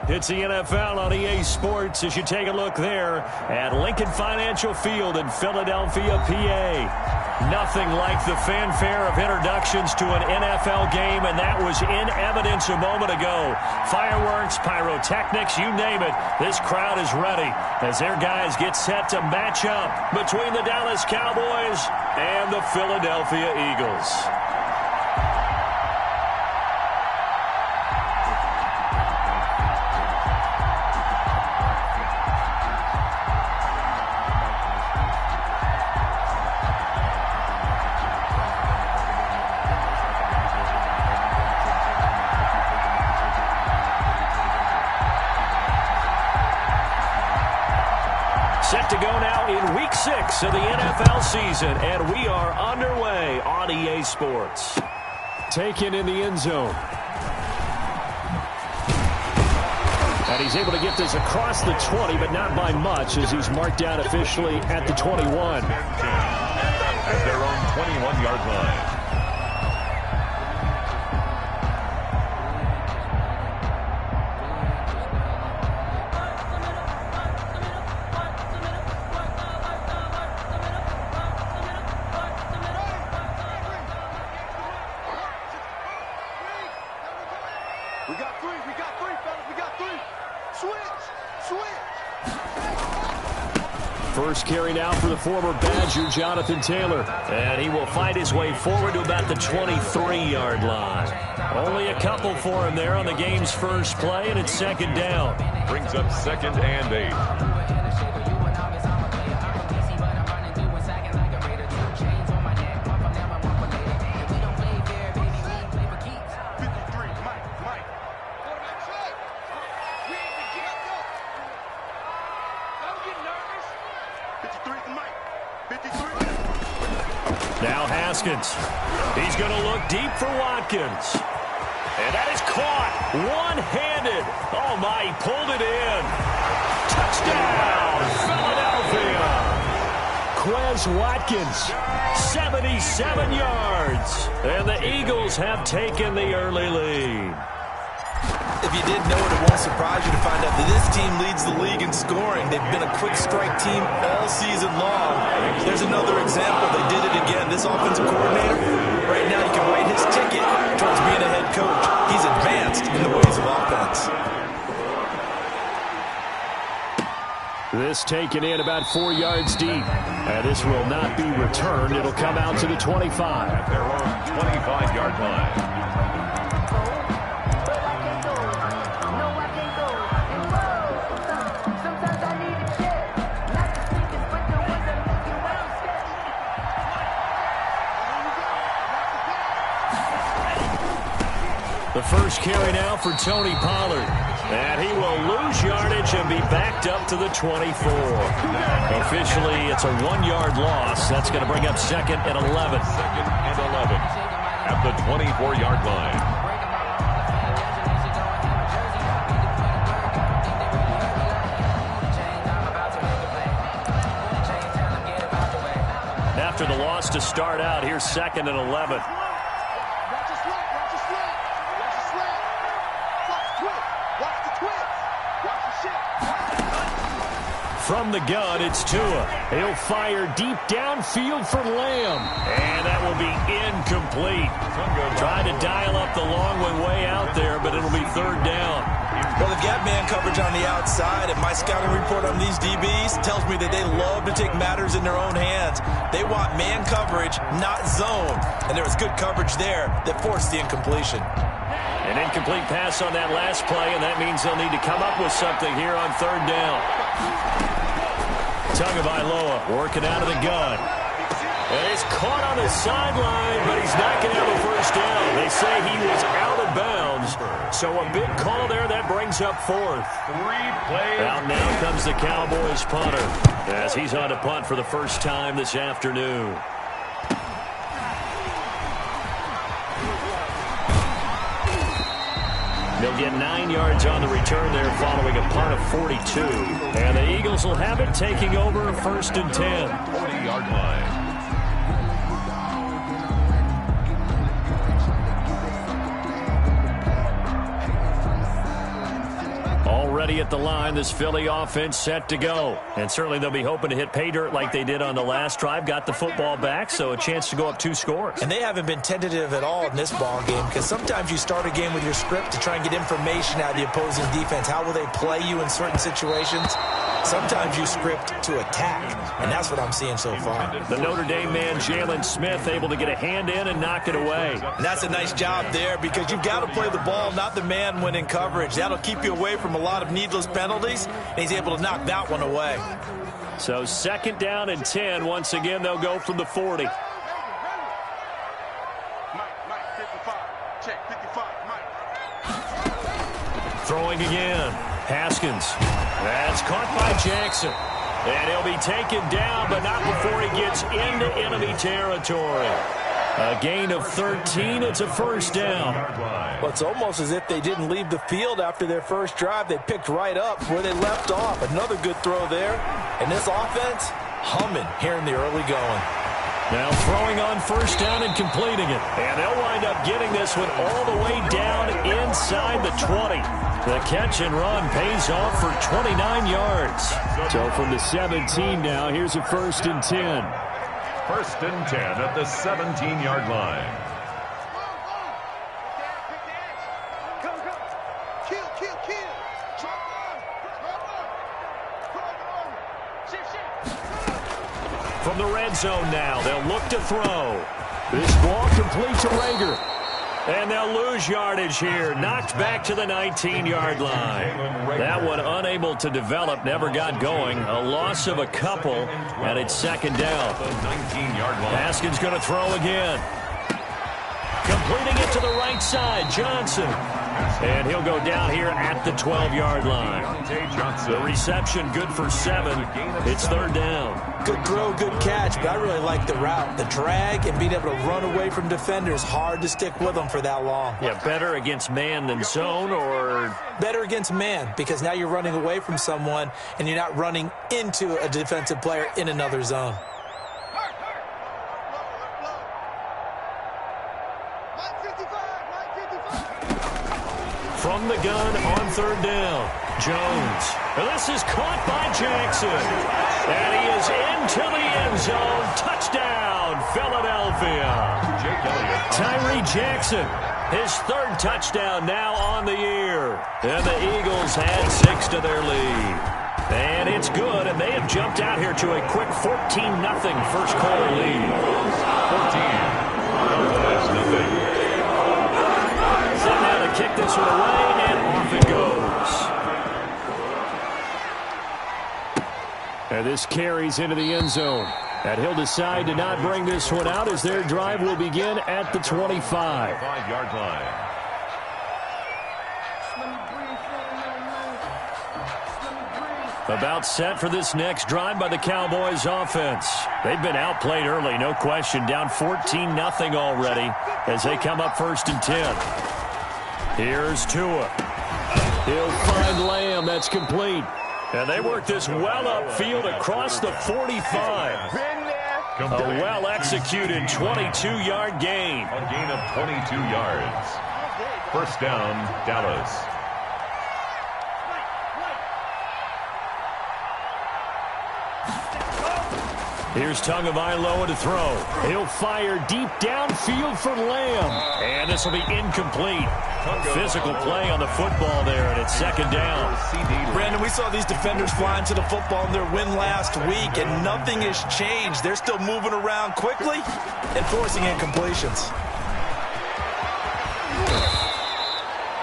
It's the NFL on EA Sports as you take a look there at Lincoln Financial Field in Philadelphia, PA. Nothing like the fanfare of introductions to an NFL game, and that was in evidence a moment ago. Fireworks, pyrotechnics, you name it. This crowd is ready as their guys get set to match up between the Dallas Cowboys and the Philadelphia Eagles. Set to go now in Week 6 of the NFL season, and we are underway on EA Sports. Taken in the end zone. And he's able to get this across the 20, but not by much, as he's marked down officially at the 21. At their own 21-yard line. We got three, fellas. We got three. Switch. First carry now for the former Badger, Jonathan Taylor. And he will fight his way forward to about the 23-yard line. Only a couple for him there on the game's first play, and it's second down. Brings up 2nd and 8. Now Haskins. He's going to look deep for Watkins. And that is caught one-handed. Oh, my, he pulled it in. Touchdown, Philadelphia. Quez Watkins, 77 yards. And the Eagles have taken the early lead. If you didn't know it, it won't surprise you to find out that this team leads the league in scoring. They've been a quick strike team all season long. There's another example. They did it again. This offensive coordinator, right now you can write his ticket towards being a head coach. He's advanced in the ways of offense. This taken in about 4 yards deep. And this will not be returned. It'll come out to the 25. At their own 25-yard line. The first carry now for Tony Pollard. And he will lose yardage and be backed up to the 24. Officially, it's a 1-yard loss. That's going to bring up 2nd and 11. 2nd and 11 at the 24-yard line. After the loss to start out, here's 2nd and 11. From the gun, it's Tua. He'll fire deep downfield for Lamb. And that will be incomplete. Trying to dial up the long one way out there, but it'll be 3rd down. Well, they've got man coverage on the outside, and my scouting report on these DBs tells me that they love to take matters in their own hands. They want man coverage, not zone. And there was good coverage there that forced the incompletion. An incomplete pass on that last play, and that means they'll need to come up with something here on 3rd down. Tagovailoa working out of the gun. And it's caught on the sideline, but he's not going to have a first down. They say he was out of bounds. So a big call there that brings up 4th. Out now comes the Cowboys punter as he's on to punt for the first time this afternoon. They'll get 9 yards on the return there following a punt of 42. And the Eagles will have it taking over 1st and 10. 40-yard line. ready at the line. This Philly offense set to go. And certainly they'll be hoping to hit pay dirt like they did on the last drive. Got the football back, so a chance to go up 2 scores. And they haven't been tentative at all in this ball game, because sometimes you start a game with your script to try and get information out of the opposing defense. How will they play you in certain situations? Sometimes you script to attack, and that's what I'm seeing so far. The Notre Dame man, Jalen Smith, able to get a hand in and knock it away. And that's a nice job there, because you've got to play the ball, not the man when in coverage. That'll keep you away from a lot of needless penalties, and he's able to knock that one away. So 2nd down and 10. Once again, they'll go from the 40. Mike, 55. Check, 55, Mike. Throwing again. Haskins. That's caught by Jackson. And he'll be taken down, but not before he gets into enemy territory. A gain of 13. It's a 1st down. Well, it's almost as if they didn't leave the field after their first drive. They picked right up where they left off. Another good throw there. And this offense, humming here in the early going. Now throwing on 1st down and completing it. And they'll wind up getting this one all the way down inside the 20. The catch and run pays off for 29 yards. So from the 17 now, here's a 1st and 10. 1st and 10 at the 17-yard line. Go, go. Kill. From the red zone now, they'll look to throw. This ball complete to Rager. And they'll lose yardage here. Knocked back to the 19-yard line. That one unable to develop, never got going. A loss of a couple, and it's 2nd down. Haskins going to throw again. Completing it to the right side, Johnson. And he'll go down here at the 12-yard line. The reception good for 7. It's 3rd down. Good throw, good catch, but I really like the route. The drag and being able to run away from defenders, hard to stick with them for that long. Yeah, better against man than zone, or? Better against man, because now you're running away from someone and you're not running into a defensive player in another zone. From the gun on 3rd down, Jones. This is caught by Jackson. And he is into the end zone. Touchdown, Philadelphia. Tyree Jackson, his 3rd touchdown now on the year. And the Eagles had 6 to their lead. And it's good, and they have jumped out here to a quick 14-0 first quarter lead. 14. Set now to kick this one away, and off it goes. And this carries into the end zone. And he'll decide to not bring this one out as their drive will begin at the 25. 5-yard line. About set for this next drive by the Cowboys offense. They've been outplayed early, no question. Down 14-0 already as they come up 1st and 10. Here's Tua. He'll find Lamb. That's complete. And they work this well upfield across the 45. A well-executed 22-yard gain. A gain of 22 yards. 1st down, Dallas. Here's Tagovailoa to throw. He'll fire deep downfield for Lamb. And this will be incomplete. Physical play on the football there, and it's 2nd down. Brandon, we saw these defenders flying to the football in their win last week, and nothing has changed. They're still moving around quickly and forcing incompletions.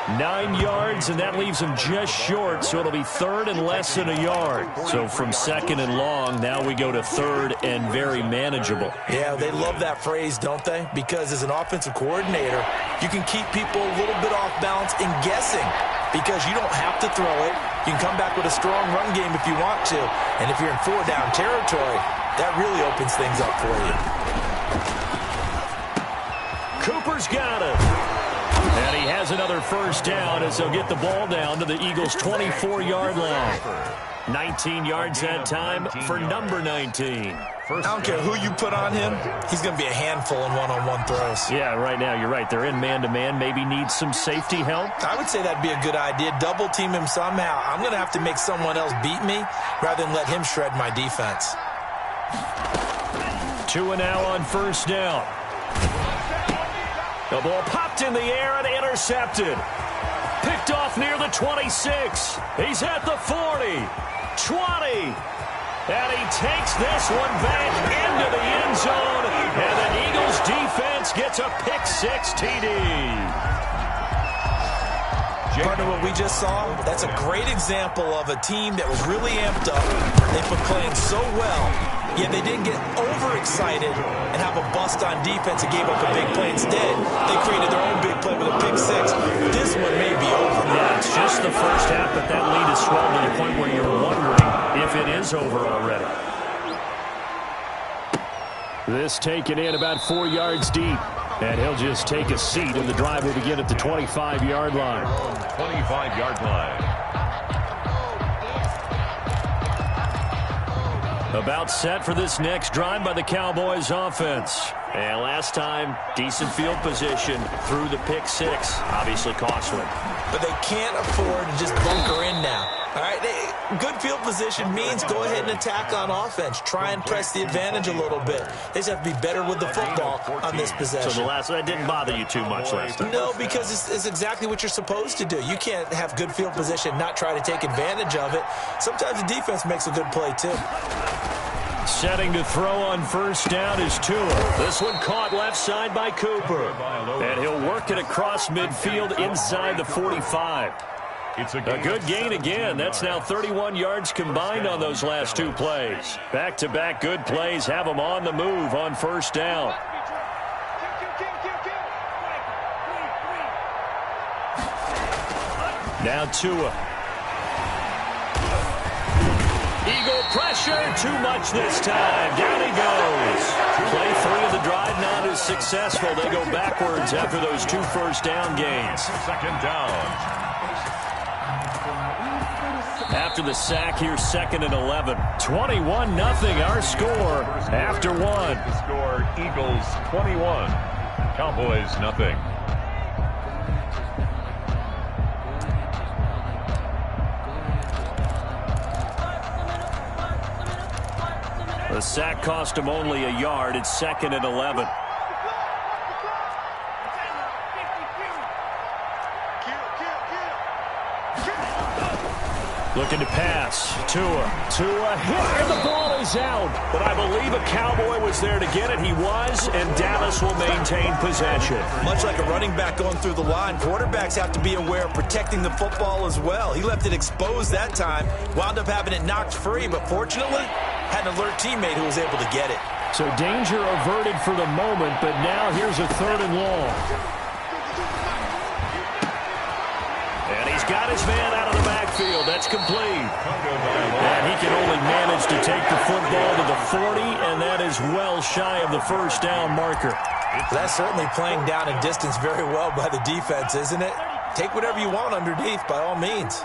9 yards, and that leaves him just short, so it'll be 3rd and less than a yard. So from 2nd and long, now we go to 3rd and very manageable. Yeah, they love that phrase, don't they? Because as an offensive coordinator, you can keep people a little bit off balance and guessing because you don't have to throw it. You can come back with a strong run game if you want to. And if you're in 4-down territory, that really opens things up for you. Cooper's got it. And he has another 1st down as they'll get the ball down to the Eagles' 24-yard line. 19 yards that time for number 19. I don't care who you put on him, he's going to be a handful in one-on-one throws. Yeah, right now you're right. They're in man-to-man. Maybe needs some safety help. I would say that'd be a good idea. Double team him somehow. I'm going to have to make someone else beat me rather than let him shred my defense. 2 and now on first down. The ball popped in the air and intercepted. Picked off near the 26. He's at the 40, 20. And he takes this one back into the end zone. And the Eagles defense gets a pick-6 TD. Partner, what we just saw, that's a great example of a team that was really amped up. They've been playing so well, yet they didn't get overexcited and have a bust on defense and gave up a big play. Instead, they created their own big play with a pick-6. This one may be over. Yeah, it's just the first half, but that lead is swelled to the point where you're wondering if it is over already. This taken in about 4 yards deep. And he'll just take a seat, and the drive will begin at the 25-yard line. 25-yard line. About set for this next drive by the Cowboys offense. And last time, decent field position through the pick-6. Obviously costly. But they can't afford to just bunker in now. All right, good field position means go ahead and attack on offense. Try and press the advantage a little bit. They just have to be better with the football on this possession. So that didn't bother you too much last time? No, because it's exactly what you're supposed to do. You can't have good field position, not try to take advantage of it. Sometimes the defense makes a good play, too. Setting to throw on first down is Tua. This one caught left side by Cooper. And he'll work it across midfield inside the 45. A good gain again. That's now 31 yards combined on those last 2 plays. Back-to-back good plays have them on the move on first down. Now Tua. Eagle pressure, too much this time. Down he goes. Play 3 of the drive not as successful. They go backwards after those 2 first down gains. Second down. After the sack, here's 2nd and 11. 21-0 our score after 1. The score, Eagles 21. Cowboys nothing. The sack cost him only a yard. It's 2nd and 11. Looking to pass. Tua hit, and the ball is out. But I believe a Cowboy was there to get it. He was, and Dallas will maintain possession. Much like a running back going through the line, quarterbacks have to be aware of protecting the football as well. He left it exposed that time, wound up having it knocked free, but fortunately, had an alert teammate who was able to get it. So danger averted for the moment, but now here's a 3rd and long. And he's got his man out of the backfield. That's complete. And he can only manage to take the football to the 40, and that is well shy of the first down marker. That's certainly playing down in distance very well by the defense, isn't it? Take whatever you want underneath, by all means.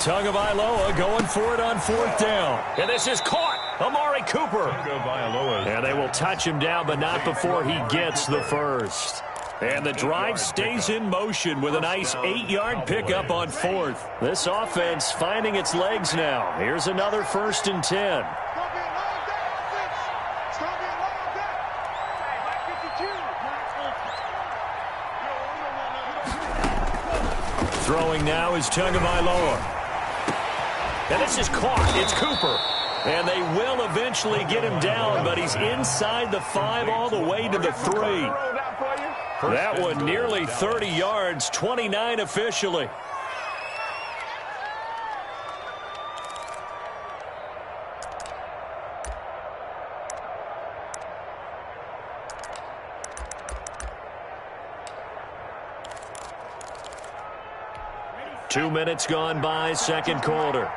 Tagovailoa going for it on 4th down. And this is caught. Amari Cooper. And they will touch him down, but not before he gets the first. And the drive stays in motion with a nice 8-yard pickup on 4th. This offense finding its legs now. Here's another 1st and 10. Throwing now is Tagovailoa. And this is caught. It's Cooper. And they will eventually get him down, but he's inside the 5 all the way to the 3. That one nearly 30 yards, 29 officially. Two minutes gone by, second quarter.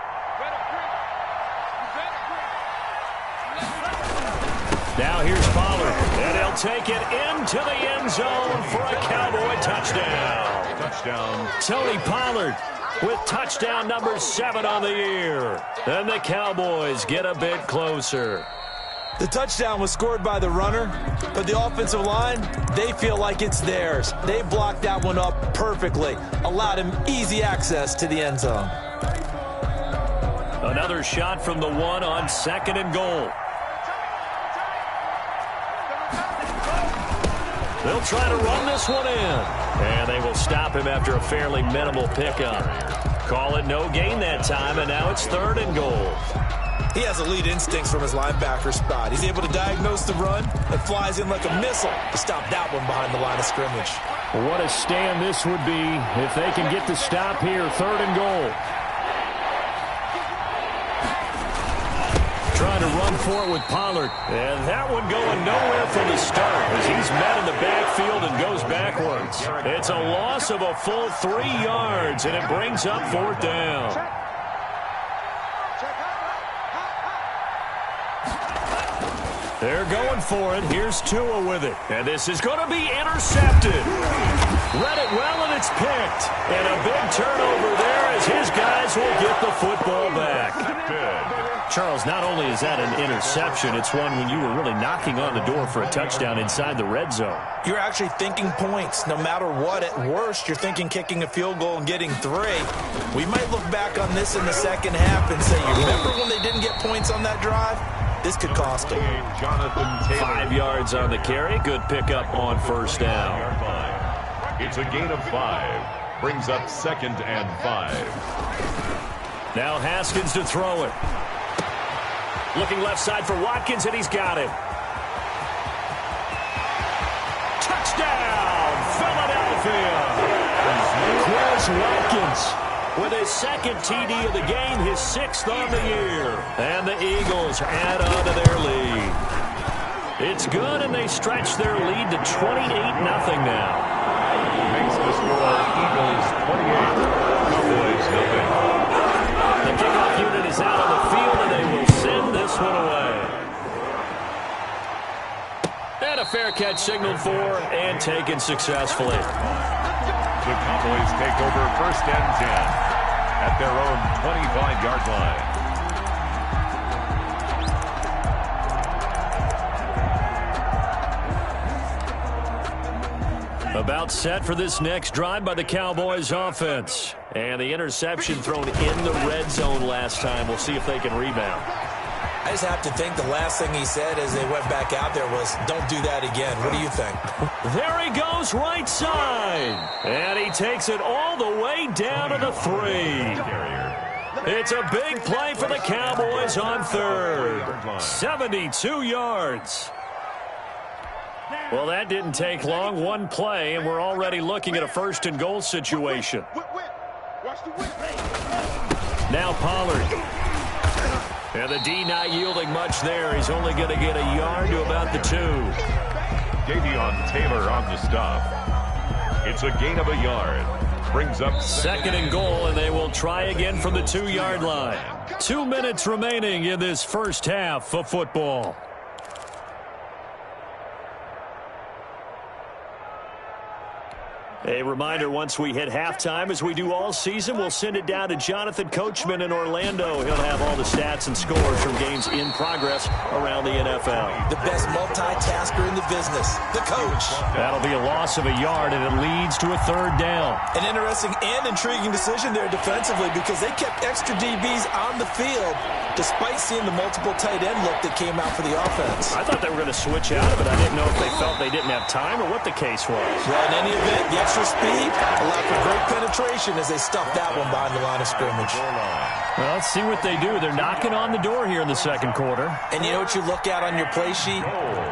Now here's Pollard, and he'll take it into the end zone for a Cowboy touchdown. Touchdown. Tony Pollard with touchdown number 7 on the year. And the Cowboys get a bit closer. The touchdown was scored by the runner, but the offensive line, they feel like it's theirs. They blocked that one up perfectly, allowed him easy access to the end zone. Another shot from the 1 on 2nd and goal. They'll try to run this one in. And they will stop him after a fairly minimal pickup. Call it no gain that time, and now it's 3rd and goal. He has elite instincts from his linebacker spot. He's able to diagnose the run and flies in like a missile to stop that one behind the line of scrimmage. What a stand this would be if they can get the stop here. 3rd and goal. Trying to run for it with Pollard. And that one going nowhere from the start as he's met in the backfield and goes backwards. It's a loss of a full 3 yards, and it brings up 4th down. They're going for it. Here's Tua with it. And this is going to be intercepted. Read it well, and it's picked. And a big turnover there as his guys will get the football back. Charles, not only is that an interception, it's one when you were really knocking on the door for a touchdown inside the red zone. You're actually thinking points. No matter what, at worst, you're thinking kicking a field goal and getting 3. We might look back on this in the second half and say, you remember when they didn't get points on that drive? This could cost him. 5 yards on the carry. Good pickup on 1st down. It's a gain of 5. Brings up 2nd and 5. Now Haskins to throw it. Looking left side for Watkins, and he's got it. Touchdown, Philadelphia! Chris Watkins with his 2nd TD of the game, his 6th on the year. And the Eagles add on to their lead. It's good, and they stretch their lead to 28-0 now. Makes the score Eagles 28, Cowboys 0. The kickoff unit is out on the field, and they will send this one away. And a fair catch signaled for and taken successfully. The Cowboys take over 1st and 10 at their own 25-yard line. About set for this next drive by the Cowboys offense. And the interception thrown in the red zone last time. We'll see if they can rebound. I just have to think the last thing he said as they went back out there was, don't do that again. What do you think? There he goes, right side. And he takes it all the way down to the 3. It's a big play for the Cowboys on 3rd. 72 yards. Well, that didn't take long. One play, and we're already looking at a 1st and goal situation. Now Pollard. And the D not yielding much there. He's only going to get a yard to about the 2. Davion Taylor on the stop. It's a gain of a yard. Brings up 2nd and goal, and they will try again from the 2-yard line. 2 minutes remaining in this first half of football. A reminder, once we hit halftime, as we do all season, we'll send it down to Jonathan Coachman in Orlando. He'll have all the stats and scores from games in progress around the NFL. The best multitasker in the business, the coach. That'll be a loss of a yard, and it leads to a 3rd down. An interesting and intriguing decision there defensively because they kept extra DBs on the field despite seeing the multiple tight end look that came out for the offense. I thought they were going to switch out of it. I didn't know if they felt they didn't have time or what the case was. Well, in any event, the extra speed allowed for great penetration as they stuffed that one behind the line of scrimmage. Well, let's see what they do. They're knocking on the door here in the 2nd quarter. And you know what you look at on your play sheet?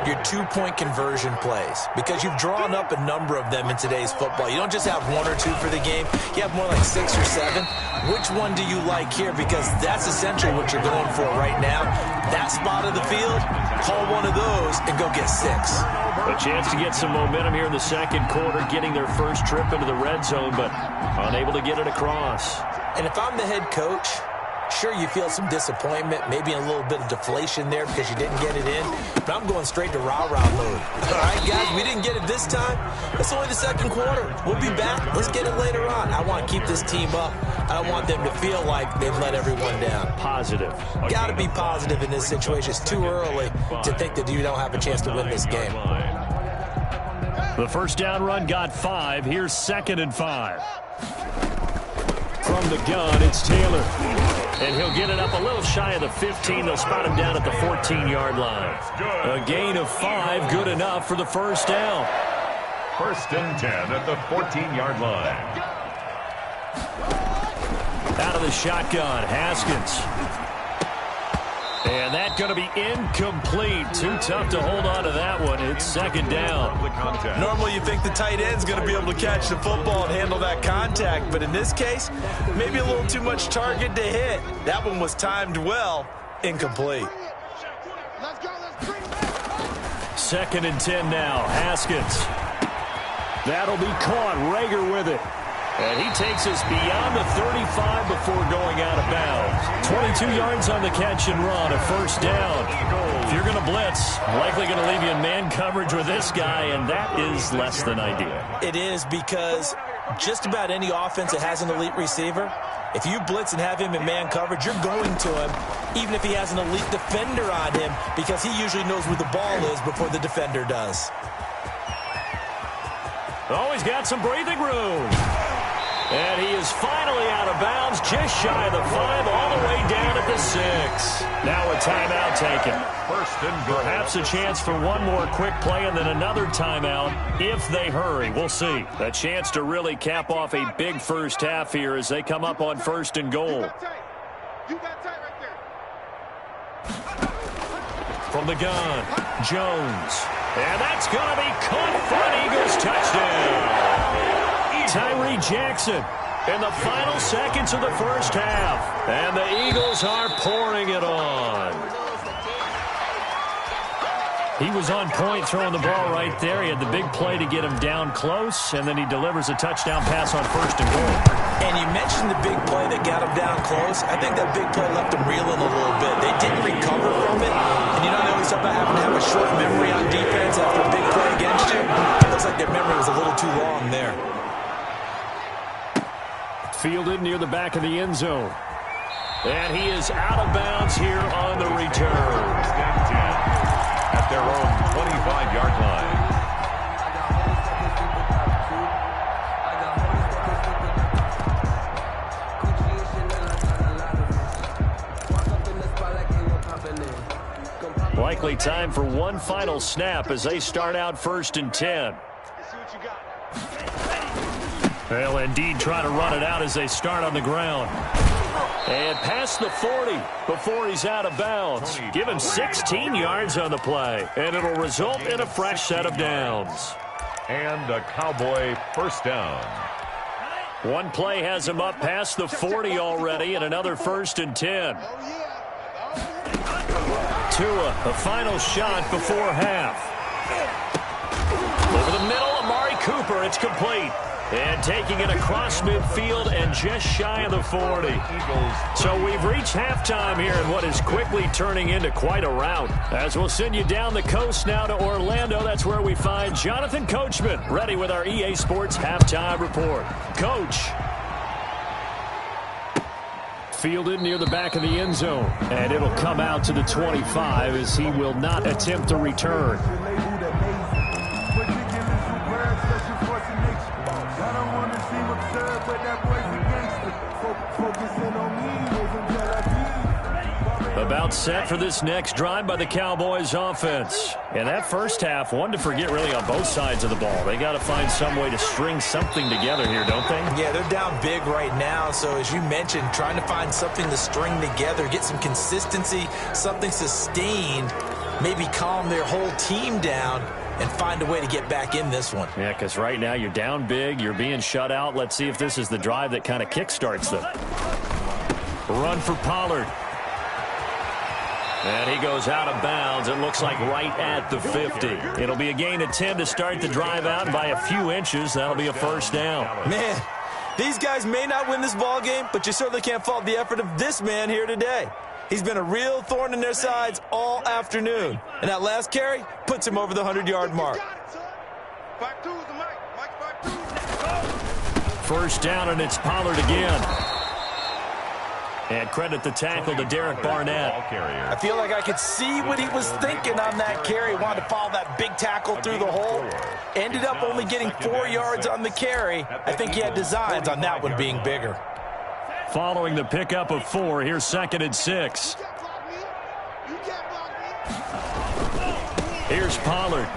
Your 2-point conversion plays. Because you've drawn up a number of them in today's football. You don't just have 1 or 2 for the game. You have more like 6 or 7. Which one do you like here? Because that's essentially what you're going for right now. That spot of the field, call one of those and go get 6. A chance to get some momentum here in the 2nd quarter, getting their first trip into the red zone, but unable to get it across. And if I'm the head coach, Sure, you feel some disappointment, maybe a little bit of deflation there because you didn't get it in, but I'm going straight to rah-rah mode. All right, guys, we didn't get it this time. It's only the second quarter. We'll be back. Let's get it later on. I want to keep this team up. I don't want them to feel like they've let everyone down. Positive. Got to be positive in this situation. It's too early to think that you don't have a chance to win this game. The first down run got 5. Here's 2nd and 5. From the gun, it's Taylor. And he'll get it up a little shy of the 15. They'll spot him down at the 14-yard line. A gain of 5, good enough for the first down. 1st and 10 at the 14-yard line. Out of the shotgun, Haskins. And that's going to be incomplete. Too tough to hold on to that one. It's 2nd down. Normally you think the tight end's going to be able to catch the football and handle that contact, but in this case, maybe a little too much target to hit. That one was timed well. Incomplete. 2nd and 10 now. Haskins. That'll be caught. Rager with it. And he takes us beyond the 35 before going out of bounds. 22 yards on the catch and run, a first down. If you're going to blitz, likely going to leave you in man coverage with this guy, and that is less than ideal. It is, because just about any offense that has an elite receiver, if you blitz and have him in man coverage, you're going to him, even if he has an elite defender on him, because he usually knows where the ball is before the defender does. Oh, he's got some breathing room. And he is finally out of bounds, just shy of the 5, all the way down at the 6. Now a timeout taken. 1st and goal. Perhaps a chance for one more quick play and then another timeout if they hurry. We'll see. A chance to really cap off a big first half here as they come up on 1st and goal. You got tight right there. From the gun, Jones. And that's going to be caught for an Eagles touchdown. Tyree Jackson in the final seconds of the first half. And the Eagles are pouring it on. He was on point throwing the ball right there. He had the big play to get him down close, and then he delivers a touchdown pass on 1st and goal. And you mentioned the big play that got him down close. I think that big play left him reeling a little bit. They didn't recover from it. And you know, they always talk about having to have a short memory on defense after a big play against you. It looks like their memory was a little too long there. Fielded near the back of the end zone. And he is out of bounds here on the return. At their own 25-yard line. Likely time for one final snap as they start out 1st and 10. They'll indeed try to run it out as they start on the ground. And past the 40 before he's out of bounds. Give him 16 yards on the play, and it'll result in a fresh set of downs. And a Cowboy first down. One play has him up past the 40 already, and another 1st and 10. Tua, a final shot before half. Over the middle, Amari Cooper, it's complete. And taking it across midfield and just shy of the 40. So we've reached halftime here in what is quickly turning into quite a rout. As we'll send you down the coast now to Orlando, that's where we find Jonathan Coachman, ready with our EA Sports Halftime Report. Coach. Fielded near the back of the end zone. And it'll come out to the 25 as he will not attempt to return. About set for this next drive by the Cowboys offense. And that first half, one to forget really on both sides of the ball. They got to find some way to string something together here, don't they? Yeah, they're down big right now. So as you mentioned, trying to find something to string together, get some consistency, something sustained, maybe calm their whole team down and find a way to get back in this one. Yeah, because right now you're down big, you're being shut out. Let's see if this is the drive that kind of kickstarts them. Run for Pollard. And he goes out of bounds. It looks like right at the 50. It'll be a gain of 10 to start the drive out. By a few inches, that'll be a first down. Man, These guys may not win this ball game, but you certainly can't fault the effort of this man here today. He's been a real thorn in their sides all afternoon. And that last carry puts him over the 100-yard mark. First down, and it's Pollard again. And credit the tackle to Derek Barnett. I feel like I could see what he was thinking on that carry. Wanted to follow that big tackle through the hole. Ended up only getting 4 yards on the carry. I think he had designs on that one being bigger. Following the pickup of 4, here's 2nd and 6. Here's Pollard.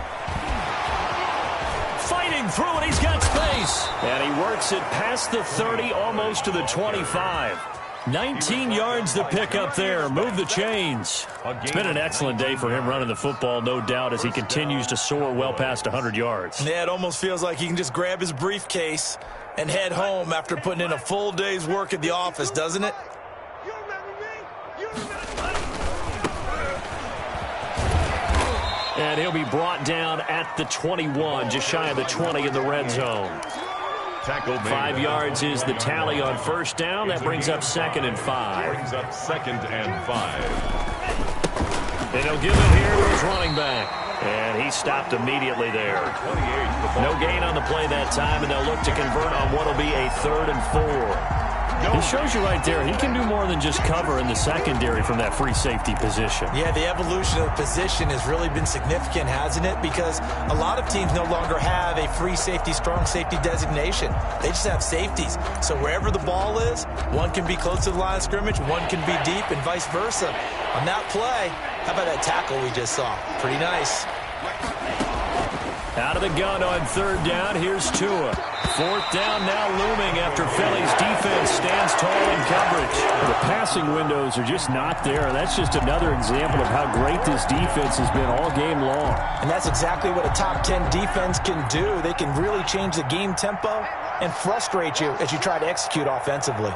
Fighting through it, he's got space. And he works it past the 30, almost to the 25. 19 yards to pick up there. Move the chains. It's been an excellent day for him running the football, no doubt, as he continues to soar well past 100 yards. Yeah, it almost feels like he can just grab his briefcase and head home after putting in a full day's work at the office, doesn't it? And he'll be brought down at the 21, just shy of the 20 in the red zone. 5 yards is the tally on first down. That brings up 2nd and 5. Brings up 2nd and 5. And he'll give it here to his running back. And he stopped immediately there. No gain on the play that time, and they'll look to convert on what will be a 3rd and 4. He shows you right there, he can do more than just cover in the secondary from that free safety position. Yeah, the evolution of the position has really been significant, hasn't it? Because a lot of teams no longer have a free safety, strong safety designation. They just have safeties. So wherever the ball is, one can be close to the line of scrimmage, one can be deep, and vice versa. On that play, how about that tackle we just saw? Pretty nice. Out of the gun on 3rd down, here's Tua. 4th down now looming after Philly's defense stands tall in coverage. The passing windows are just not there. That's just another example of how great this defense has been all game long. And that's exactly what a top 10 defense can do. They can really change the game tempo and frustrate you as you try to execute offensively.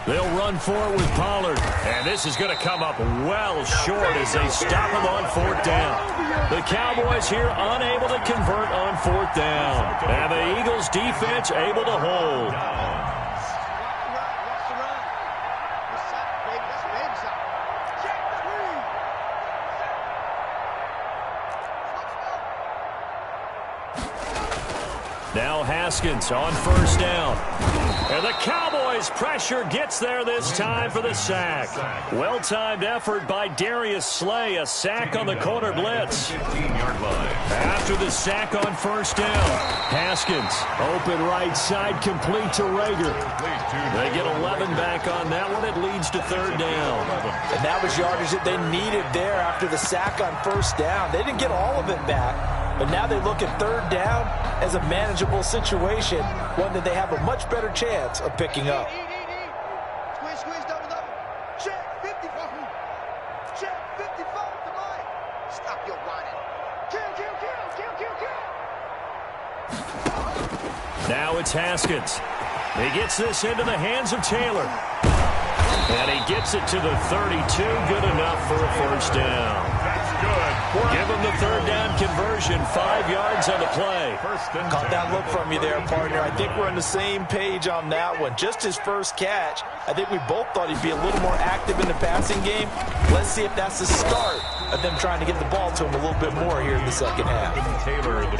They'll run for it with Pollard. And this is going to come up well short as they stop him on 4th down. The Cowboys here unable to convert on 4th down. And the Eagles defense able to hold. Now Haskins on 1st down. And the Cowboys pressure gets there this time for the sack. Well-timed effort by Darius Slay. A sack on the corner blitz. 15-yard line. After the sack on 1st down, Haskins open right side, complete to Rager. They get 11 back on that one. It leads to 3rd down. And that was yardage that they needed there after the sack on 1st down. They didn't get all of it back. But now they look at 3rd down as a manageable situation, one that they have a much better chance of picking up. Squeeze, double. Check, 55. Check, 55 to mine. Stop your whining. Kill. Now it's Haskins. He gets this into the hands of Taylor. And he gets it to the 32. Good enough for a 1st down. That's good. Give him the 3rd down conversion. 5 yards on the play. Caught that look from you there, partner. I think we're on the same page on that one. Just his first catch. I think we both thought he'd be a little more active in the passing game. Let's see if that's the start of them trying to get the ball to him a little bit more here in the second half.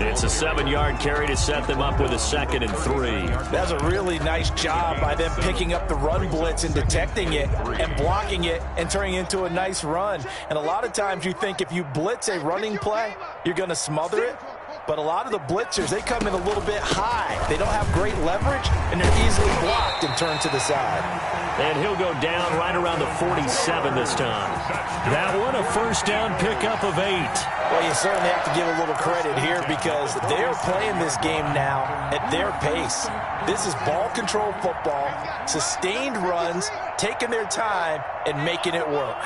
It's a 7-yard carry to set them up with a 2nd and 3. That's a really nice job by them picking up the run blitz and detecting it and blocking it and turning it into a nice run. And a lot of times you think if you blitz a running play, you're going to smother it. But a lot of the blitzers, they come in a little bit high. They don't have great leverage, and they're easily blocked and turned to the side. And he'll go down right around the 47 this time. That one, a 1st down pickup of 8. Well, you certainly have to give a little credit here because they're playing this game now at their pace. This is ball control football, sustained runs, taking their time, and making it work.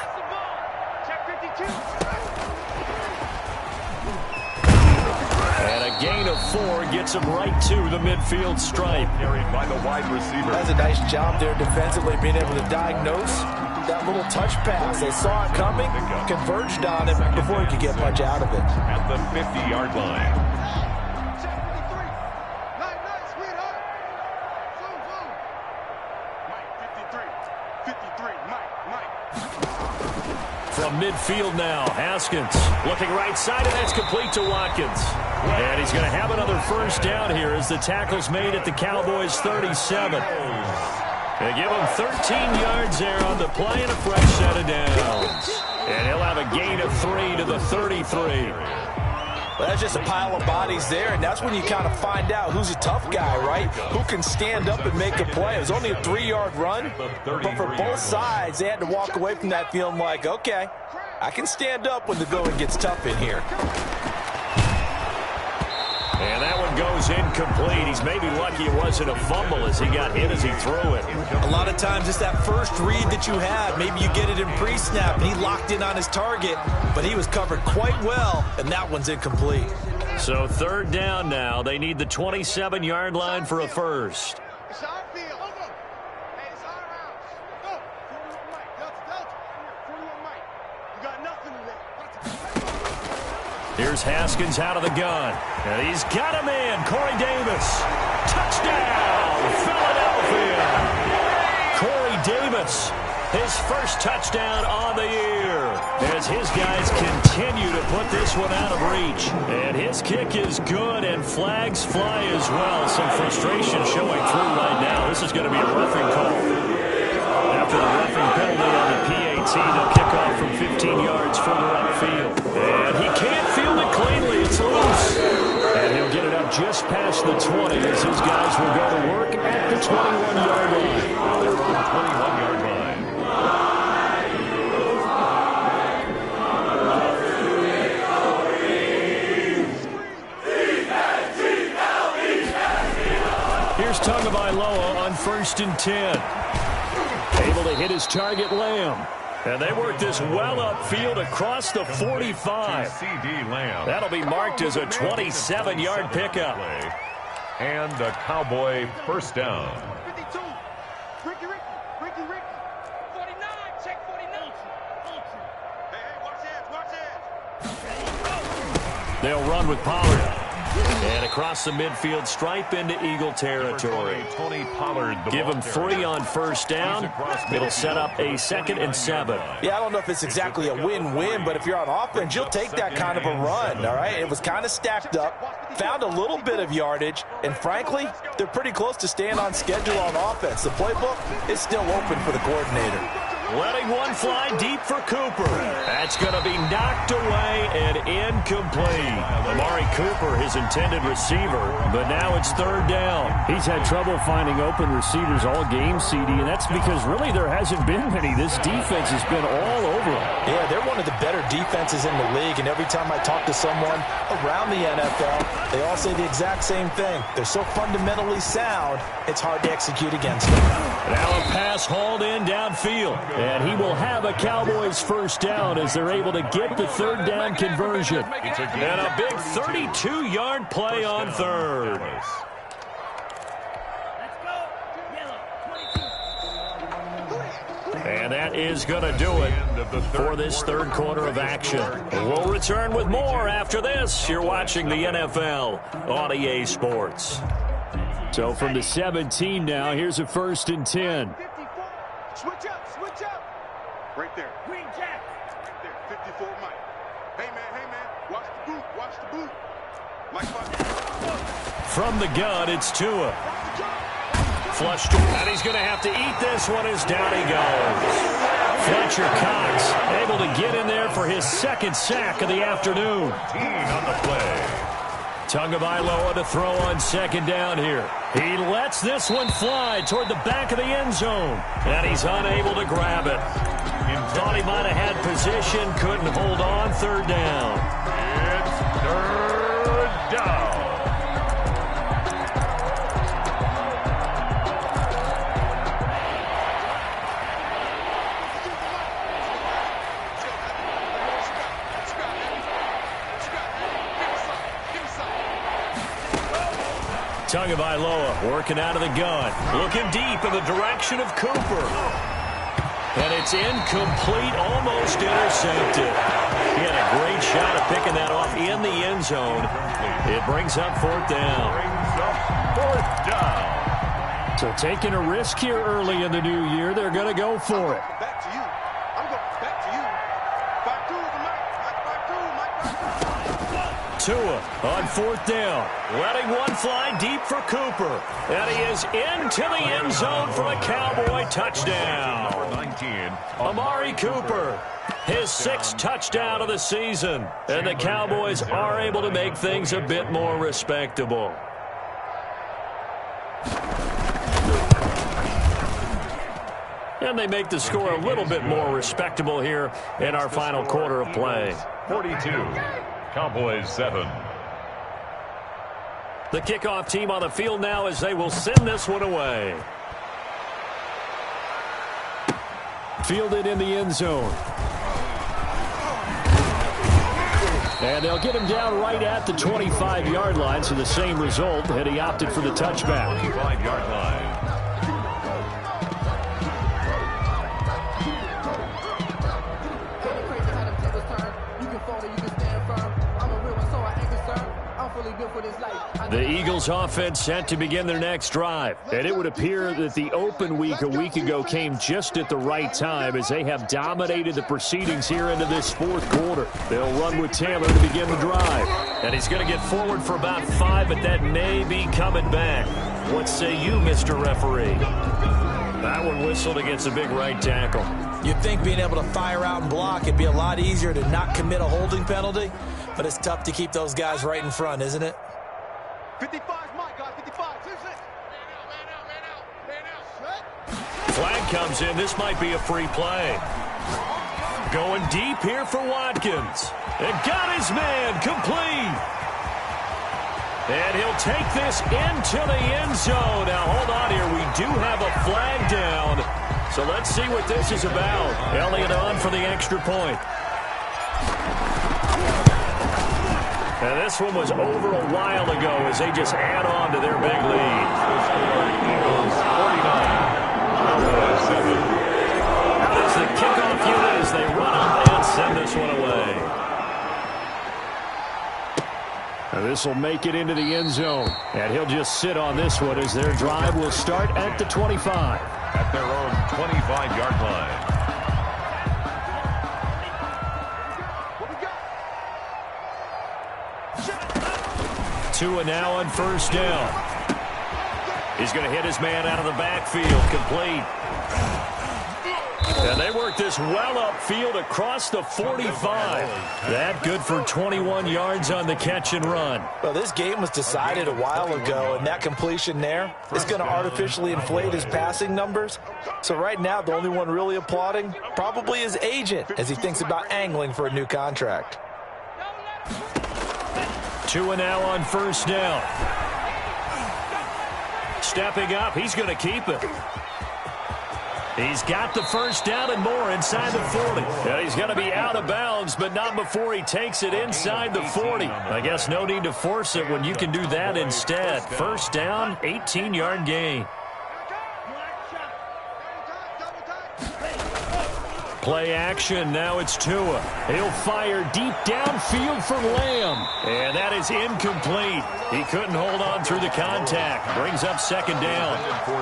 And a gain of 4 gets him right to the midfield stripe. Carried by the wide receiver. That's a nice job there defensively, being able to diagnose like that little touch pass. They saw it coming, converged on him before he could get much out of it. At the 50-yard line. From midfield now, Haskins looking right side, and that's complete to Watkins. And he's going to have another first down here as the tackle's made at the Cowboys' 37. They give him 13 yards there on the play and a fresh set of downs. And he'll have a gain of 3 to the 33. Well, that's just a pile of bodies there, and that's when you kind of find out who's a tough guy, right? Who can stand up and make a play. It was only a 3-yard run, but for both sides, they had to walk away from that feeling like, okay, I can stand up when the going gets tough in here. And that one goes incomplete. He's maybe lucky it wasn't a fumble as he got hit as he threw it. A lot of times it's that first read that you have. Maybe you get it in pre-snap, and he locked in on his target, but he was covered quite well, and that one's incomplete. So third down now. They need the 27-yard line for a first. It's our field. Hey, it's our house. Go. 41 Mike. Delta. 41 Mike. You got nothing today. Here's Haskins out of the gun. And he's got him in. Corey Davis. Touchdown, Philadelphia. Corey Davis, his first touchdown on the year. As his guys continue to put this one out of reach. And his kick is good, and flags fly as well. Some frustration showing through right now. This is going to be a roughing call. After the roughing penalty on the PAT, they'll kick off from 15 yards further upfield. And he can't field it cleanly. It's loose. And he'll get it up just past the 20 as his guys will go to work at the 21-yard line. They're on the 21-yard line. Here's Tagovailoa on 1st and 10. Able to hit his target, Lamb. And they work this well upfield across the 45. That'll be marked as a 27-yard pickup. And a Cowboy first down. 52. Ricky. 49. Check 49. Hey, watch it. They'll run with Pollard. And across the midfield stripe into Eagle territory. Tony Pollard. Give him 3 on first down. It'll set up a 2nd and 7. Yeah, I don't know if it's exactly a win-win, but if you're on offense, you'll take that kind of a run, all right? It was kind of stacked up, found a little bit of yardage, and frankly, they're pretty close to staying on schedule on offense. The playbook is still open for the coordinator. Letting one fly deep for Cooper. That's going to be knocked away and incomplete. Amari Cooper, his intended receiver, but now it's third down. He's had trouble finding open receivers all game, CD, and that's because really there hasn't been many. This defense has been all over him. Yeah, they're one of the better defenses in the league, and every time I talk to someone around the NFL, they all say the exact same thing. They're so fundamentally sound, it's hard to execute against them. Now a pass hauled in downfield. And he will have a Cowboys first down as they're able to get the third down conversion. And a big 32-yard play on third. And that is going to do it for this third quarter of action. We'll return with more after this. You're watching the NFL on EA Sports. So from the 17 now, here's a 1st and 10. Switch up. Right there. Green Jack. Right there. 54 Mike. Hey, man. Watch the boot. Mike. From the gun, it's Tua. Flushed, and he's going to have to eat this one as down he goes. Fletcher Cox able to get in there for his 2nd sack of the afternoon. On the play. Tagovailoa to throw on 2nd down here. He lets this one fly toward the back of the end zone, and he's unable to grab it. Thought he might have had position, couldn't hold on. Third down. It's third down. Tagovailoa working out of the gun. Looking deep in the direction of Cooper. And it's incomplete, almost intercepted. He had a great shot at picking that off in the end zone. It brings up fourth down. So taking a risk here early in the new year, they're going to go for it. Back to you. I'm going back to you. Back to the Tua on fourth down. Letting one fly deep for Cooper. And he is into the end zone for a Cowboy touchdown. Number 19. Amari Cooper, his sixth touchdown of the season. And the Cowboys are able to make things a bit more respectable. And they make the score a little bit more respectable here in our final quarter of play. 42. Cowboys 7. The kickoff team on the field now as they will send this one away. Fielded in the end zone. And they'll get him down right at the 25-yard line, so the same result, and he opted for the touchback. 25-yard line. The Eagles offense set to begin their next drive. And it would appear that the open week a week ago came just at the right time as they have dominated the proceedings here into this fourth quarter. They'll run with Taylor to begin the drive. And he's going to get forward for about 5, but that may be coming back. What say you, Mr. Referee? That one whistled against a big right tackle. You'd think being able to fire out and block, it'd be a lot easier to not commit a holding penalty, but it's tough to keep those guys right in front, isn't it? 55 is my guy. 55. 6. Flag comes in. This might be a free play. Going deep here for Watkins. And got his man complete. And he'll take this into the end zone. Now, hold on here. We do have a flag down. So let's see what this is about. Elliott on for the extra point. And this one was over a while ago as they just add on to their big lead. Eagles 49. Cowboys 7. How does the kickoff unit as they run up and send this one away? And this will make it into the end zone. And he'll just sit on this one as their drive will start at the 25. At their own 25-yard line. Tua now on first down. He's going to hit his man out of the backfield. Complete. And they work this well upfield across the 45. That good for 21 yards on the catch and run. Well, this game was decided a while ago, and that completion there is going to artificially inflate his passing numbers. So right now, the only one really applauding probably his agent as he thinks about angling for a new contract. Tua now on first down. Stepping up, he's going to keep it. He's got the first down and more inside the 40. Yeah, he's going to be out of bounds, but not before he takes it inside the 40. I guess no need to force it when you can do that instead. First down, 18-yard gain. Play action, now it's Tua. He'll fire deep downfield for Lamb. And that is incomplete. He couldn't hold on through the contact. Brings up second down.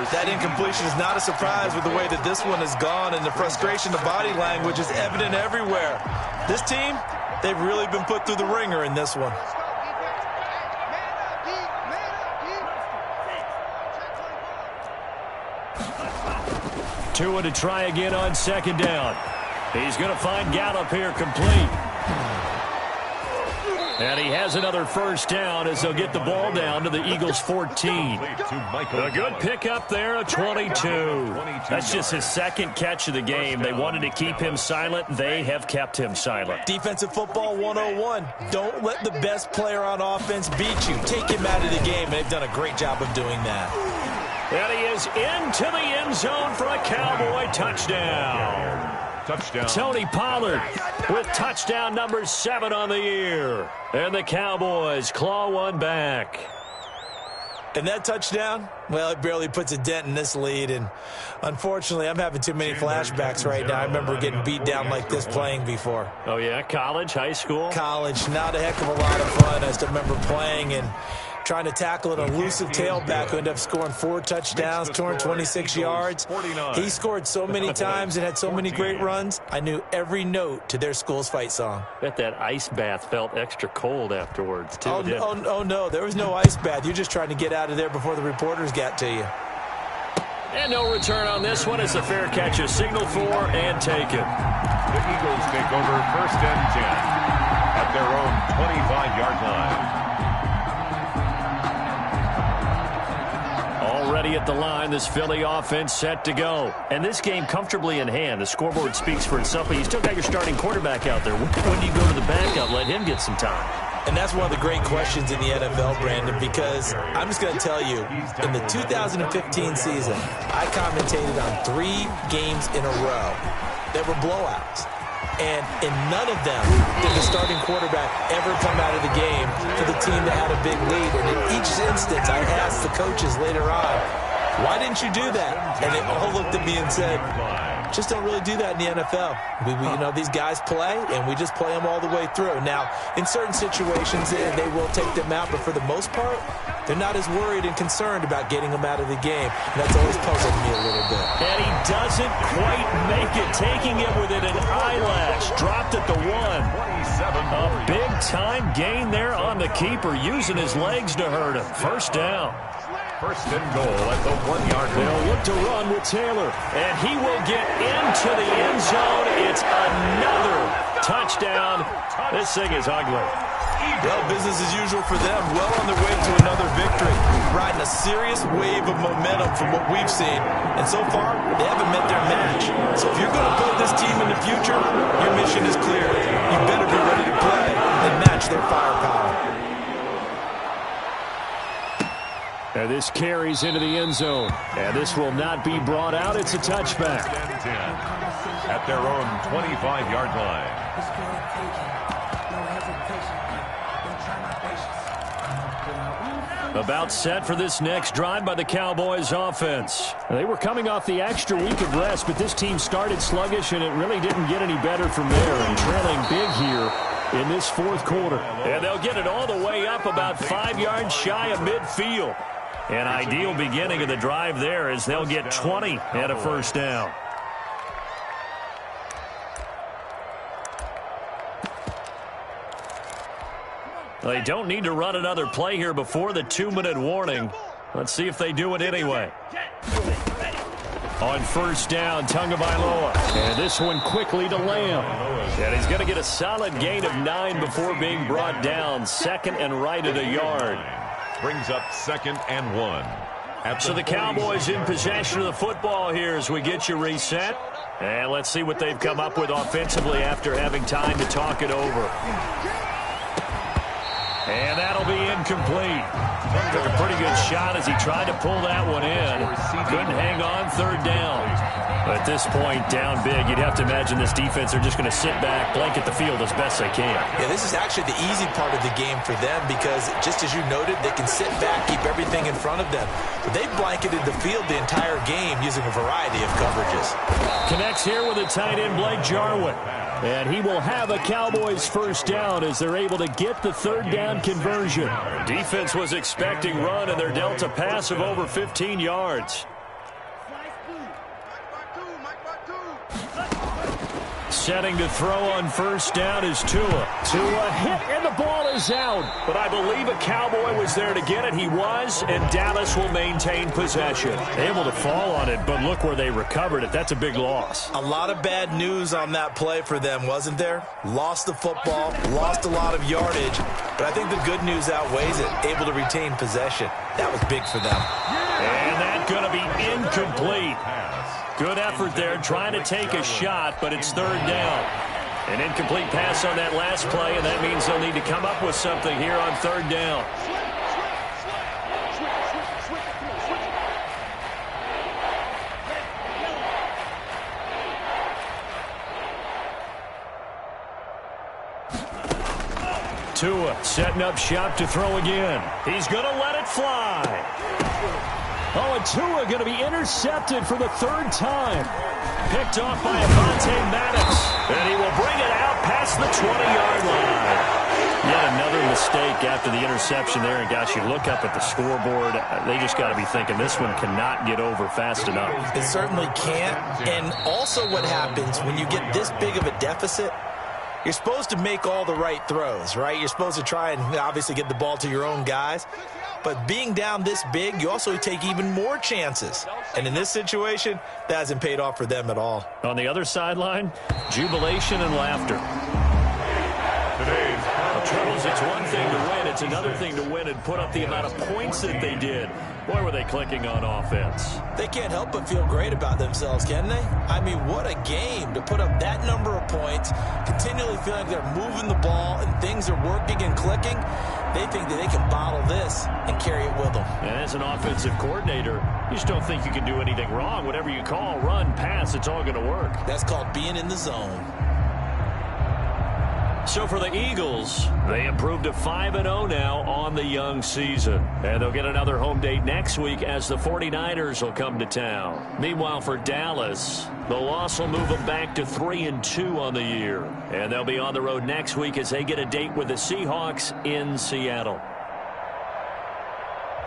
That incompletion is not a surprise with the way that this one has gone, and the frustration of body language is evident everywhere. This team, they've really been put through the ringer in this one. Tua to try again on second down. He's going to find Gallup here complete. And he has another first down as they'll get the ball down to the Eagles' 14. A good pickup there, a 22. That's just his second catch of the game. They wanted to keep him silent. They have kept him silent. Defensive football 101. Don't let the best player on offense beat you. Take him out of the game, and they've done a great job of doing that. And he is into the end zone for a Cowboy touchdown. Touchdown. Tony Pollard with touchdown number 7 on the year. And the Cowboys claw one back. And that touchdown, well, it barely puts a dent in this lead. And unfortunately, I'm having too many flashbacks right now. I remember getting beat down like this playing before. Oh, yeah? College, high school? College, not a heck of a lot of fun. I still remember playing and trying to tackle an elusive tailback who ended up scoring 4 touchdowns, 226 yards. He scored so many times and had so many great runs, I knew every note to their school's fight song. Bet that ice bath felt extra cold afterwards, too. Oh, no, there was no ice bath. You're just trying to get out of there before the reporters got to you. And no return on this one. It's a fair catch, a signal for and taken. The Eagles take over 1st and 10 at their own 25-yard line. Already at the line, this Philly offense set to go. And this game comfortably in hand. The scoreboard speaks for itself, but you still got your starting quarterback out there. When do you go to the backup, let him get some time? And that's one of the great questions in the NFL, Brandon, because I'm just going to tell you, in the 2015 season, I commentated on 3 games in a row that were blowouts. And in none of them did the starting quarterback ever come out of the game for the team that had a big lead. And in each instance, I asked the coaches later on, why didn't you do that? And they all looked at me and said, just don't really do that in the NFL. These guys play, and we just play them all the way through. Now, in certain situations, they will take them out, but for the most part, they're not as worried and concerned about getting them out of the game. And that's always puzzled me a little bit. And he doesn't quite make it, taking it within an eyelash. Dropped at the 1. A big-time gain there on the keeper, using his legs to hurt him. First down. 1st and goal at the 1-yard line. They'll look to run with Taylor, and he will get into the end zone. It's another touchdown. This thing is ugly. Well, business as usual for them. Well on their way to another victory. Riding a serious wave of momentum from what we've seen. And so far, they haven't met their match. So if you're going to build this team in the future, your mission is clear. You better be ready to play and match their firepower. And this carries into the end zone. And this will not be brought out. It's a touchback. 10 at their own 25-yard line. About set for this next drive by the Cowboys offense. They were coming off the extra week of rest, but this team started sluggish, and it really didn't get any better from there. And trailing big here in this 4th quarter. And they'll get it all the way up about 5 yards shy of midfield. An ideal beginning of the drive there as they'll get 20 and a first down. They don't need to run another play here before the 2-minute warning. Let's see if they do it anyway. On first down, Tagovailoa. And this one quickly to Lamb. And he's going to get a solid gain of 9 before being brought down. 2nd and right at a yard. Brings up 2nd and 1. So the Cowboys in possession of the football here as we get you reset. And let's see what they've come up with offensively after having time to talk it over. And that'll be incomplete. Took a pretty good shot as he tried to pull that one in. Couldn't hang on, 3rd down. But at this point, down big, you'd have to imagine this defense are just going to sit back, blanket the field as best they can. Yeah, this is actually the easy part of the game for them because, just as you noted, they can sit back, keep everything in front of them. But they've blanketed the field the entire game using a variety of coverages. Connects here with a tight end, Blake Jarwin. And he will have a Cowboys first down as they're able to get the 3rd down conversion. Defense was expecting run, and they're dealt a pass of over 15 yards. Setting to throw on first down is Tua. Tua hit, and the ball is out. But I believe a Cowboy was there to get it. He was, and Dallas will maintain possession. Able to fall on it, but look where they recovered it. That's a big loss. A lot of bad news on that play for them, wasn't there? Lost the football, lost a lot of yardage, but I think the good news outweighs it. Able to retain possession. That was big for them. And that's going to be incomplete. Good effort there, trying to take a shot, but it's 3rd down. An incomplete pass on that last play, and that means they'll need to come up with something here on 3rd down. Tua setting up shop to throw again. He's going to let it fly. Oh, and Tua going to be intercepted for the third time. Picked off by Avonte Maddox. And he will bring it out past the 20-yard line. Yet another mistake after the interception there. And, gosh, you look up at the scoreboard. They just got to be thinking this one cannot get over fast enough. It certainly can't. And also what happens when you get this big of a deficit, you're supposed to make all the right throws, right? You're supposed to try and obviously get the ball to your own guys. But being down this big, you also take even more chances. And in this situation, that hasn't paid off for them at all. On the other sideline, jubilation and laughter. Charles, it's one thing to win. It's another thing to win and put up the amount of points that they did. Boy, were they clicking on offense. They can't help but feel great about themselves, can they? I mean, what a game to put up that number of points, continually feeling like they're moving the ball and things are working and clicking. They think that they can bottle this and carry it with them. And as an offensive coordinator, you just don't think you can do anything wrong. Whatever you call, run, pass, it's all going to work. That's called being in the zone. So for the Eagles, they improved to 5-0 now on the young season. And they'll get another home date next week as the 49ers will come to town. Meanwhile, for Dallas, the loss will move them back to 3-2 on the year. And they'll be on the road next week as they get a date with the Seahawks in Seattle.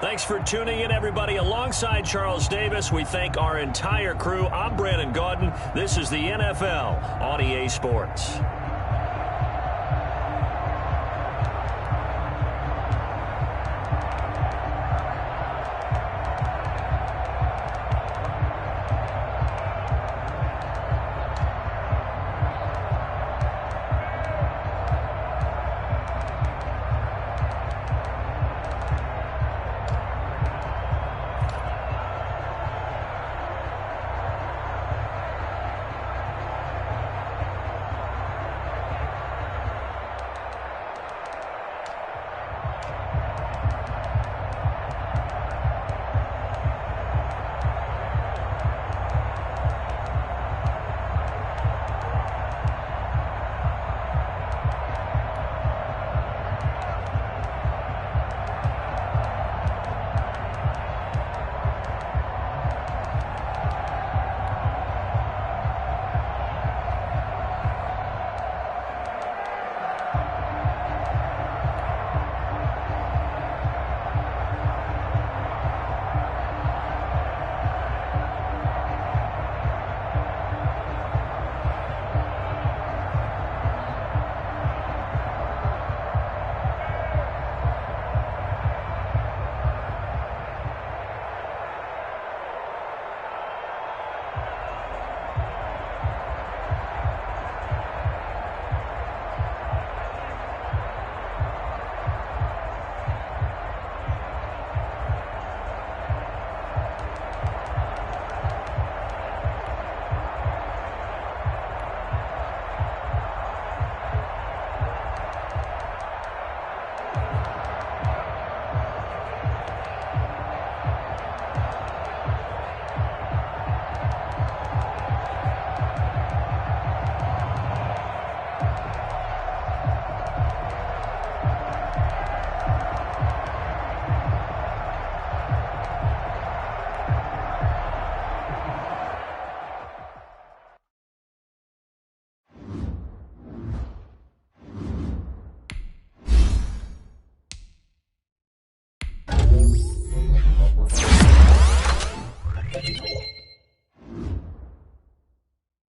Thanks for tuning in, everybody. Alongside Charles Davis, we thank our entire crew. I'm Brandon Gaudin. This is the NFL on EA Sports.